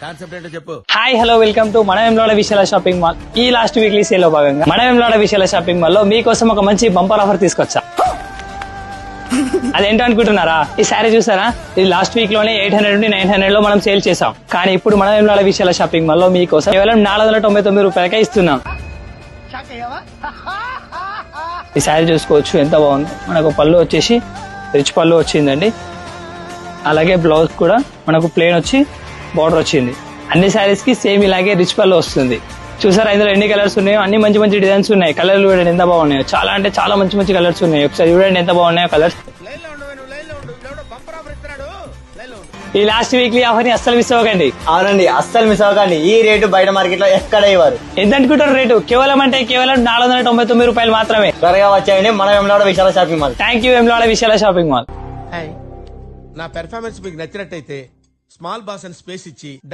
Concept ఏంటో చెప్పు. Hi hello welcome to మన వెమ్లాడ విశాల షాపింగ్ మాల్. ఈ లాస్ట్ వీక్లీ సేల్ లో భాగంగా మన వెమ్లాడ విశాల షాపింగ్ మాల్ లో మీకోసం ఒక మంచి బంపర్ ఆఫర్ తీసుకొచ్చా. అదేంటో అనుకుంటున్నారా? ఈ శారీ చూసారా? ఇది లాస్ట్ వీక్ లోనే 800 నుండి 900 లో మనం సేల్ చేసాం. కానీ ఇప్పుడు మన వెమ్లాడ విశాల షాపింగ్ మాల్ లో మీకోసం కేవలం 499 రూపాయలకే ఇస్తున్నాం. ఈ శారీ చూసుకోవచ్చు ఎంత బాగుంది. మనకు పళ్ళు వచ్చేసి రిచ్ పళ్ళు వచ్చిందండి. అలాగే బ్లౌజ్ కూడా మనకు ప్లెయిన్ వచ్చి బార్డర్ వచ్చింది. అన్ని శారీస్ కి సేమ్ ఇలాగే రిచ్ పళ్ళు వస్తుంది. చూసారా ఇందులో ఎన్ని కలర్స్ ఉన్నాయో? అన్ని మంచి మంచి డిజైన్స్ ఉన్నాయి. కలర్లు చూడండి ఎంత బాగున్నాయో. చాలా అంటే చాలా మంచి మంచి కలర్స్ ఉన్నాయి. ఒకసారి చూడండి ఎంత బాగున్నాయో కలర్స్. ఈ లాస్ట్ వీక్లీ ఆఫర్ ని అస్సలు మిస్ అవ్వకండి. అవునండి, అస్సలు మిస్ అవ్వకండి. ఈ రేటు బయట మార్కెట్ లో ఎక్కడ ఇవ్వరు. ఎంత అనుకుంటారు రేటు? కేవలం అంటే కేవలం 499 రూపాయలు మాత్రమే. త్వరగా వచ్చాయండి మన Vemulawada Vishala shopping mall. Thank you Vemulawada Vishala shopping mall. నా పెర్ఫార్మెన్స్ మీకు నచ్చినట్టయితే స్మాల్ బాస్ అని స్పేస్ ఇచ్చి